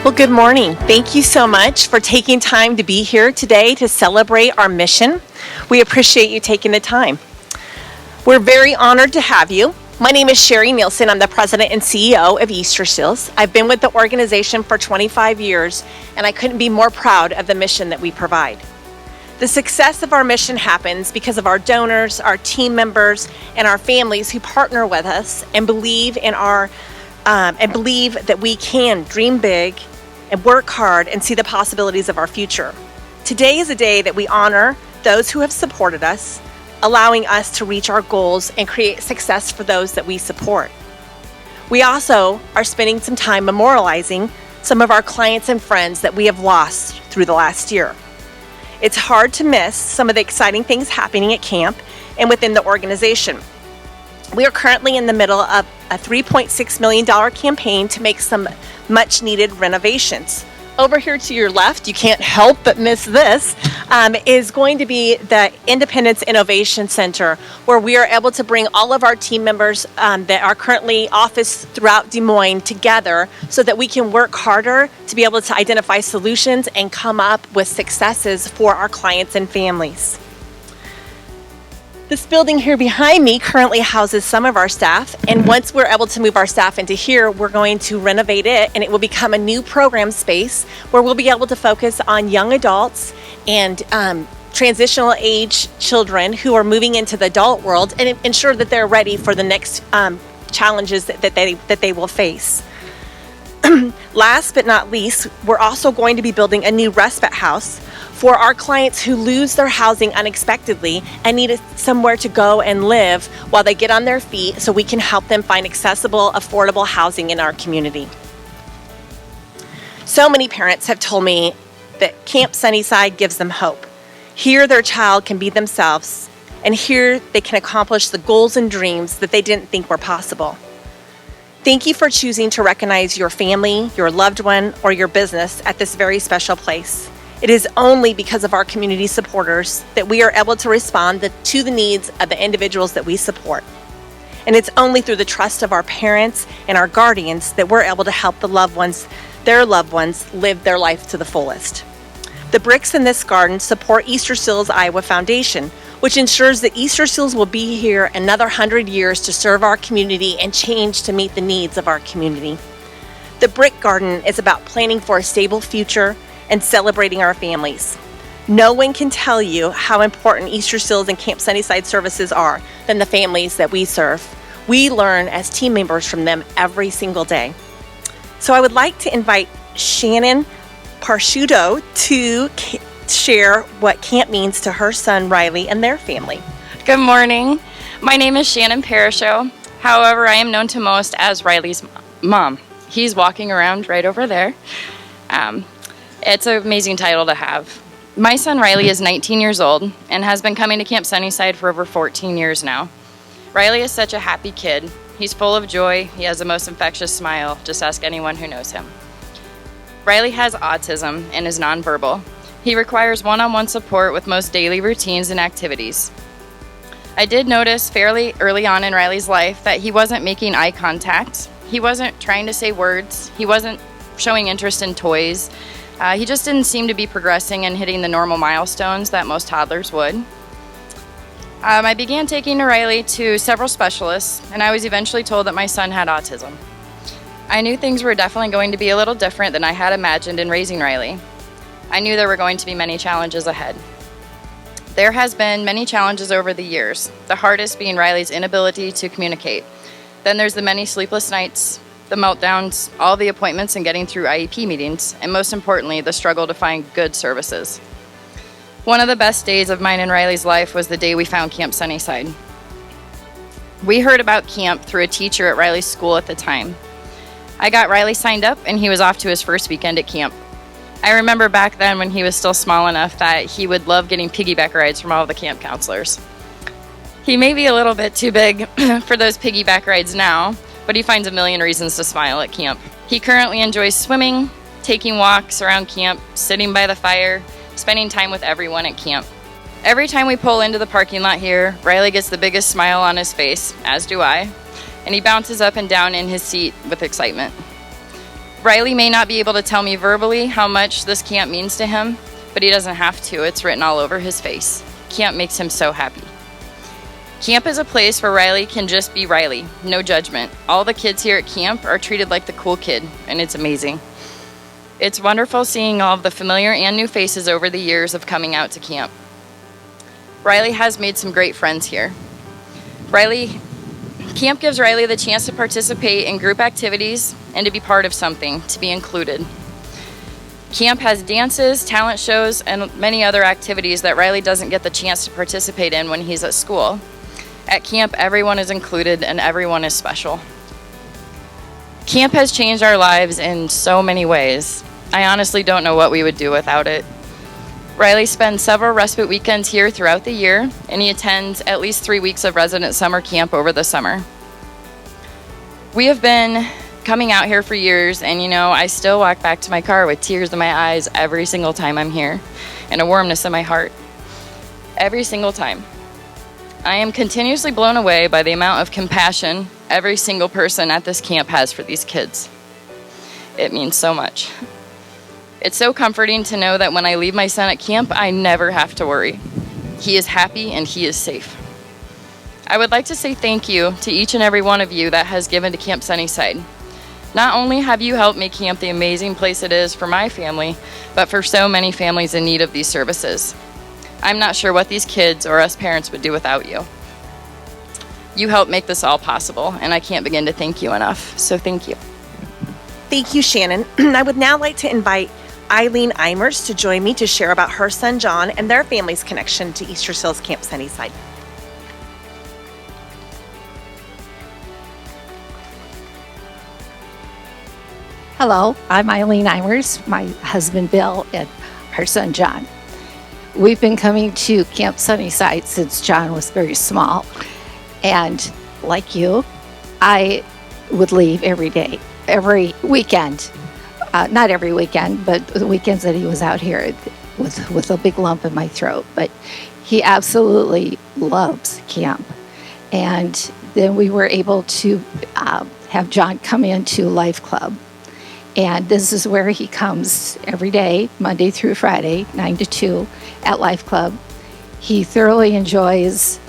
Well, good morning. Thank you so much for taking time to be here today to celebrate our mission. We appreciate you taking the time. We're very honored to have you. My name is Sherry Nielsen. I'm the president and CEO of Easterseals. I've been with the organization for 25 years, and I couldn't be more proud of the mission that we provide. The success of our mission happens because of our donors, our team members, and our families who partner with us and believe that we can dream big and work hard and see the possibilities of our future. Today is a day that we honor those who have supported us, allowing us to reach our goals and create success for those that we support. We also are spending some time memorializing some of our clients and friends that we have lost through the last year. It's hard to miss some of the exciting things happening at camp and within the organization. We are currently in the middle of a $3.6 million campaign to make some much needed renovations. Over here to your left, you can't help but miss this, is going to be the Independence Innovation Center, where we are able to bring all of our team members that are currently officed throughout Des Moines together so that we can work harder to be able to identify solutions and come up with successes for our clients and families. This building here behind me currently houses some of our staff, and once we're able to move our staff into here, we're going to renovate it, and it will become a new program space where we'll be able to focus on young adults and transitional age children who are moving into the adult world and ensure that they're ready for the next challenges that they will face. Last but not least, we're also going to be building a new respite house for our clients who lose their housing unexpectedly and need somewhere to go and live while they get on their feet, so we can help them find accessible, affordable housing in our community. So many parents have told me that Camp Sunnyside gives them hope. Here their child can be themselves, and here they can accomplish the goals and dreams that they didn't think were possible. Thank you for choosing to recognize your family, your loved one, or your business at this very special place. It is only because of our community supporters that we are able to respond to the needs of the individuals that we support. And it's only through the trust of our parents and our guardians that we're able to help their loved ones live their life to the fullest. The bricks in this garden support Easterseals Iowa Foundation, which ensures that Easterseals will be here another 100 years to serve our community and change to meet the needs of our community. The Brick Garden is about planning for a stable future and celebrating our families. No one can tell you how important Easterseals and Camp Sunnyside services are than the families that we serve. We learn as team members from them every single day. So I would like to invite Shannon Parsciuto to share what camp means to her son Riley and their family. Good morning. My name is Shannon Parishow. However, I am known to most as Riley's mom. He's walking around right over there. It's an amazing title to have. My son Riley is 19 years old and has been coming to Camp Sunnyside for over 14 years now. Riley is such a happy kid. He's full of joy. He has the most infectious smile. Just ask anyone who knows him. Riley has autism and is nonverbal. He requires one-on-one support with most daily routines and activities. I did notice fairly early on in Riley's life that he wasn't making eye contact. He wasn't trying to say words. He wasn't showing interest in toys. He just didn't seem to be progressing and hitting the normal milestones that most toddlers would. I began taking Riley to several specialists, and I was eventually told that my son had autism. I knew things were definitely going to be a little different than I had imagined in raising Riley. I knew there were going to be many challenges ahead. There has been many challenges over the years, the hardest being Riley's inability to communicate. Then there's the many sleepless nights, the meltdowns, all the appointments and getting through IEP meetings, and most importantly, the struggle to find good services. One of the best days of mine and Riley's life was the day we found Camp Sunnyside. We heard about camp through a teacher at Riley's school at the time. I got Riley signed up, and he was off to his first weekend at camp. I remember back then when he was still small enough that he would love getting piggyback rides from all of the camp counselors. He may be a little bit too big for those piggyback rides now, but he finds a million reasons to smile at camp. He currently enjoys swimming, taking walks around camp, sitting by the fire, spending time with everyone at camp. Every time we pull into the parking lot here, Riley gets the biggest smile on his face, as do I, and he bounces up and down in his seat with excitement. Riley may not be able to tell me verbally how much this camp means to him, but he doesn't have to. It's written all over his face. Camp makes him so happy. Camp is a place where Riley can just be Riley, no judgment. All the kids here at camp are treated like the cool kid, and it's amazing. It's wonderful seeing all of the familiar and new faces over the years of coming out to camp. Riley has made some great friends here. Camp gives Riley the chance to participate in group activities and to be part of something, to be included. Camp has dances, talent shows, and many other activities that Riley doesn't get the chance to participate in when he's at school. At camp, everyone is included and everyone is special. Camp has changed our lives in so many ways. I honestly don't know what we would do without it. Riley spends several respite weekends here throughout the year, and he attends at least 3 weeks of resident summer camp over the summer. We have been coming out here for years, and I still walk back to my car with tears in my eyes every single time I'm here, and a warmness in my heart. Every single time. I am continuously blown away by the amount of compassion every single person at this camp has for these kids. It means so much. It's so comforting to know that when I leave my son at camp, I never have to worry. He is happy and he is safe. I would like to say thank you to each and every one of you that has given to Camp Sunnyside. Not only have you helped make camp the amazing place it is for my family, but for so many families in need of these services. I'm not sure what these kids or us parents would do without you. You help make this all possible, and I can't begin to thank you enough, so thank you. Thank you, Shannon. I would now like to invite Eileen Eimers to join me to share about her son, John, and their family's connection to Easter Seals Camp Sunnyside. Hello, I'm Eileen Eimers, my husband Bill, and our son John. We've been coming to Camp Sunnyside since John was very small. And like you, I would leave every day, every weekend. Not every weekend, but the weekends that he was out here with a big lump in my throat. But he absolutely loves camp. And then we were able to have John come into Life Club. And this is where he comes every day, Monday through Friday, 9 to 2 at Life Club. He thoroughly enjoys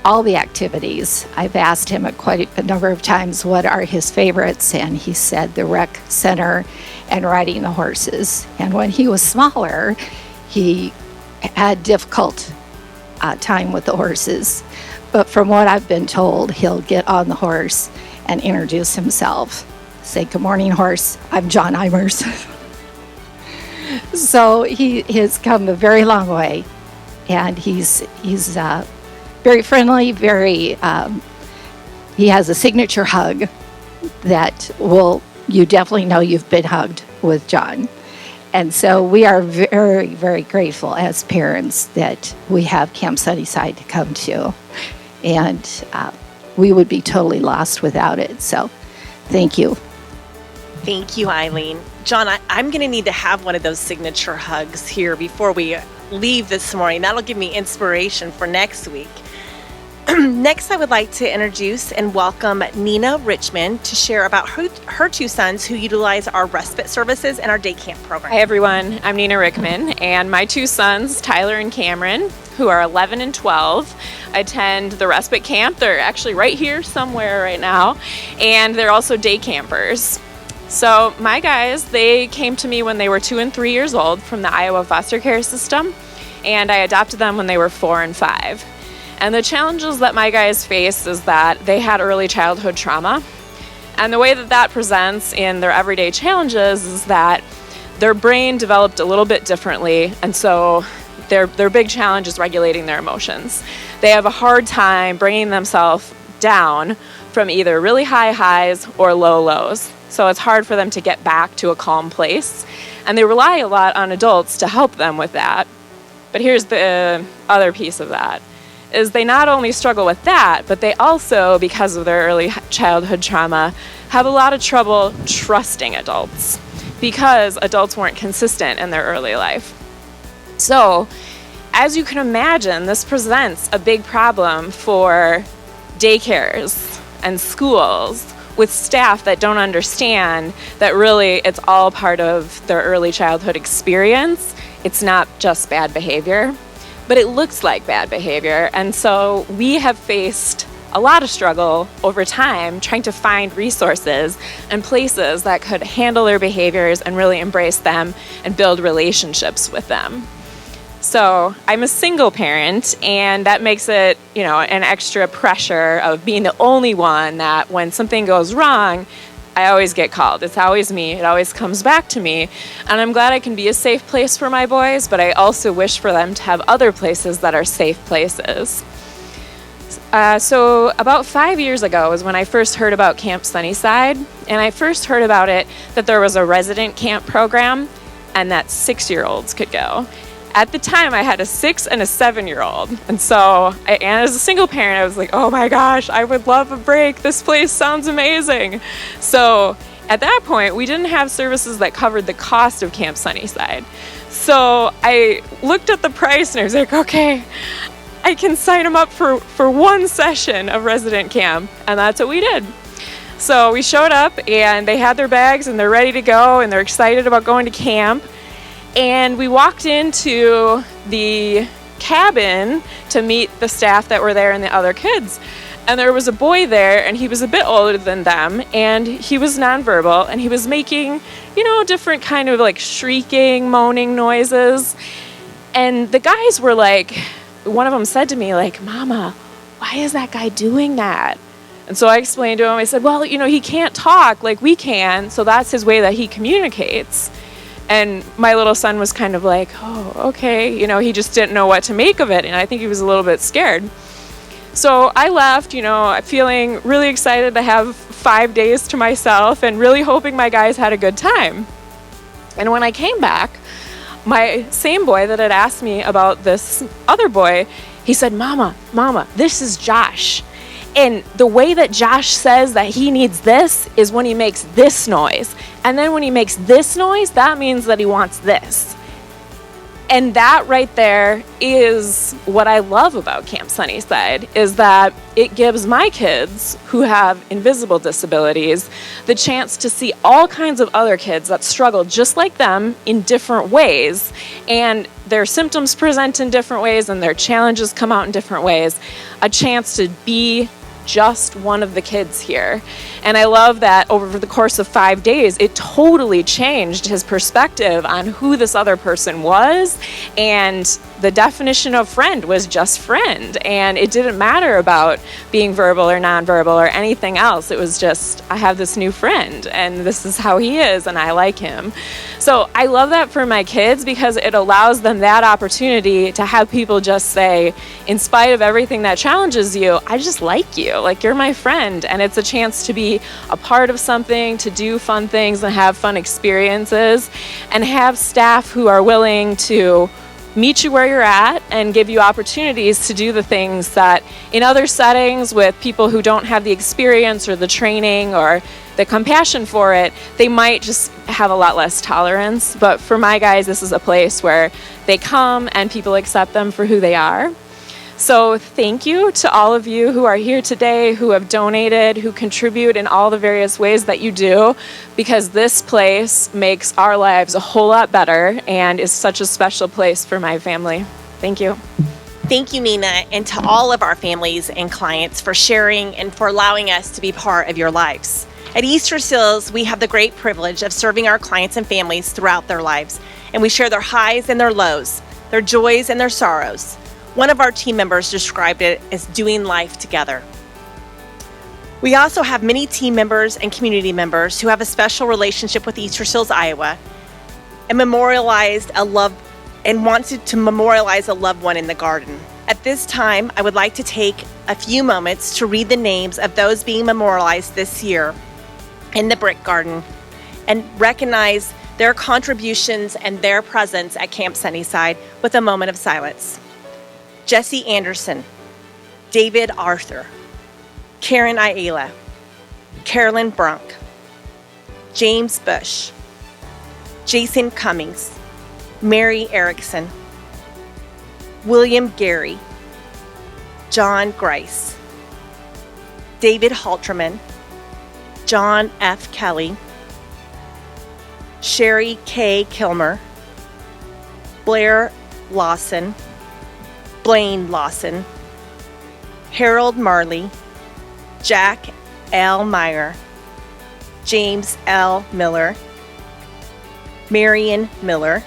all the activities. I've asked him quite a number of times what are his favorites, and he said the rec center and riding the horses. And when he was smaller, he had difficult time with the horses. But from what I've been told, he'll get on the horse and introduce himself. Say, "Good morning, horse. I'm John Eimers." So he has come a very long way, and he's very friendly. He has a signature hug that you definitely know you've been hugged with John. And so we are very, very grateful as parents that we have Camp Sunnyside to come to, and we would be totally lost without it. So thank you. Thank you, Eileen. John, I'm going to need to have one of those signature hugs here before we leave this morning. That'll give me inspiration for next week. Next, I would like to introduce and welcome Nina Richmond to share about her two sons who utilize our respite services and our day camp program. Hi, everyone. I'm Nina Rickman, and my two sons, Tyler and Cameron, who are 11 and 12, attend the respite camp. They're actually right here somewhere right now, and they're also day campers. So my guys, they came to me when they were 2 and 3 years old from the Iowa foster care system, and I adopted them when they were 4 and 5. And the challenges that my guys face is that they had early childhood trauma, and the way that that presents in their everyday challenges is that their brain developed a little bit differently, and so their big challenge is regulating their emotions. They have a hard time bringing themselves down from either really high highs or low lows. So it's hard for them to get back to a calm place. And they rely a lot on adults to help them with that. But here's the other piece of that, is they not only struggle with that, but they also, because of their early childhood trauma, have a lot of trouble trusting adults because adults weren't consistent in their early life. So, as you can imagine, this presents a big problem for daycares and schools with staff that don't understand that really it's all part of their early childhood experience. It's not just bad behavior, but it looks like bad behavior. And so we have faced a lot of struggle over time trying to find resources and places that could handle their behaviors and really embrace them and build relationships with them. So I'm a single parent, and that makes it, an extra pressure of being the only one that when something goes wrong, I always get called. It's always me. It always comes back to me. And I'm glad I can be a safe place for my boys, but I also wish for them to have other places that are safe places. So about 5 years ago was when I first heard about Camp Sunnyside, and I first heard about it that there was a resident camp program and that 6-year-olds could go. At the time, I had a 6 and a 7-year-old, and as a single parent, I was like, oh my gosh, I would love a break. This place sounds amazing. So at that point, we didn't have services that covered the cost of Camp Sunnyside. So I looked at the price and I was like, okay, I can sign them up for one session of resident camp, and that's what we did. So we showed up, and they had their bags, and they're ready to go, and they're excited about going to camp. And we walked into the cabin to meet the staff that were there and the other kids. And there was a boy there, and he was a bit older than them, and he was nonverbal, and he was making, different kind of like shrieking, moaning noises. And the guys were like, one of them said to me, like, Mama, why is that guy doing that? And so I explained to him, I said, well, he can't talk like we can, so that's his way that he communicates. And my little son was kind of like, oh, okay. He just didn't know what to make of it, and I think he was a little bit scared. So I left, feeling really excited to have 5 days to myself and really hoping my guys had a good time. And when I came back, my same boy that had asked me about this other boy, he said, Mama, this is Josh. And the way that Josh says that he needs this is when he makes this noise. And then when he makes this noise, that means that he wants this. And that right there is what I love about Camp Sunnyside, is that it gives my kids who have invisible disabilities the chance to see all kinds of other kids that struggle just like them in different ways. And their symptoms present in different ways and their challenges come out in different ways. A chance to be just one of the kids here. And I love that over the course of 5 days, it totally changed his perspective on who this other person was. And the definition of friend was just friend. And it didn't matter about being verbal or nonverbal or anything else. It was just, I have this new friend and this is how he is and I like him. So I love that for my kids because it allows them that opportunity to have people just say, in spite of everything that challenges you, I just like you. Like, you're my friend. And it's a chance to be a part of something, to do fun things and have fun experiences, and have staff who are willing to meet you where you're at and give you opportunities to do the things that in other settings with people who don't have the experience or the training or the compassion for it, they might just have a lot less tolerance. But for my guys, this is a place where they come and people accept them for who they are. So thank you to all of you who are here today, who have donated, who contribute in all the various ways that you do, because this place makes our lives a whole lot better and is such a special place for my family. Thank you. Thank you, Nina, and to all of our families and clients for sharing and for allowing us to be part of your lives. At Easter Seals, we have the great privilege of serving our clients and families throughout their lives, and we share their highs and their lows, their joys and their sorrows. One of our team members described it as doing life together. We also have many team members and community members who have a special relationship with Easter Seals Iowa and wanted to memorialize a loved one in the garden. At this time, I would like to take a few moments to read the names of those being memorialized this year in the Brick Garden and recognize their contributions and their presence at Camp Sunnyside with a moment of silence. Jesse Anderson, David Arthur, Karen Ayala, Carolyn Brunk, James Bush, Jason Cummings, Mary Erickson, William Gary, John Grice, David Halterman, John F. Kelly, Sherry K. Kilmer, Blair Lawson, Blaine Lawson, Harold Marley, Jack L. Meyer, James L. Miller, Marion Miller,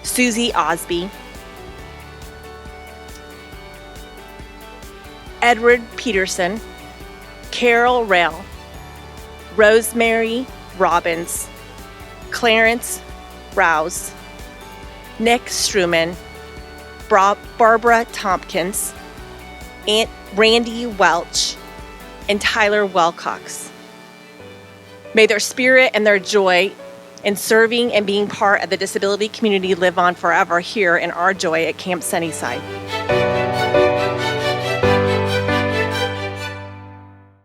Susie Osby, Edward Peterson, Carol Rail, Rosemary Robbins, Clarence Rouse, Nick Struman, Barbara Tompkins, Aunt Randy Welch, and Tyler Wilcox. May their spirit and their joy in serving and being part of the disability community live on forever here in our joy at Camp Sunnyside.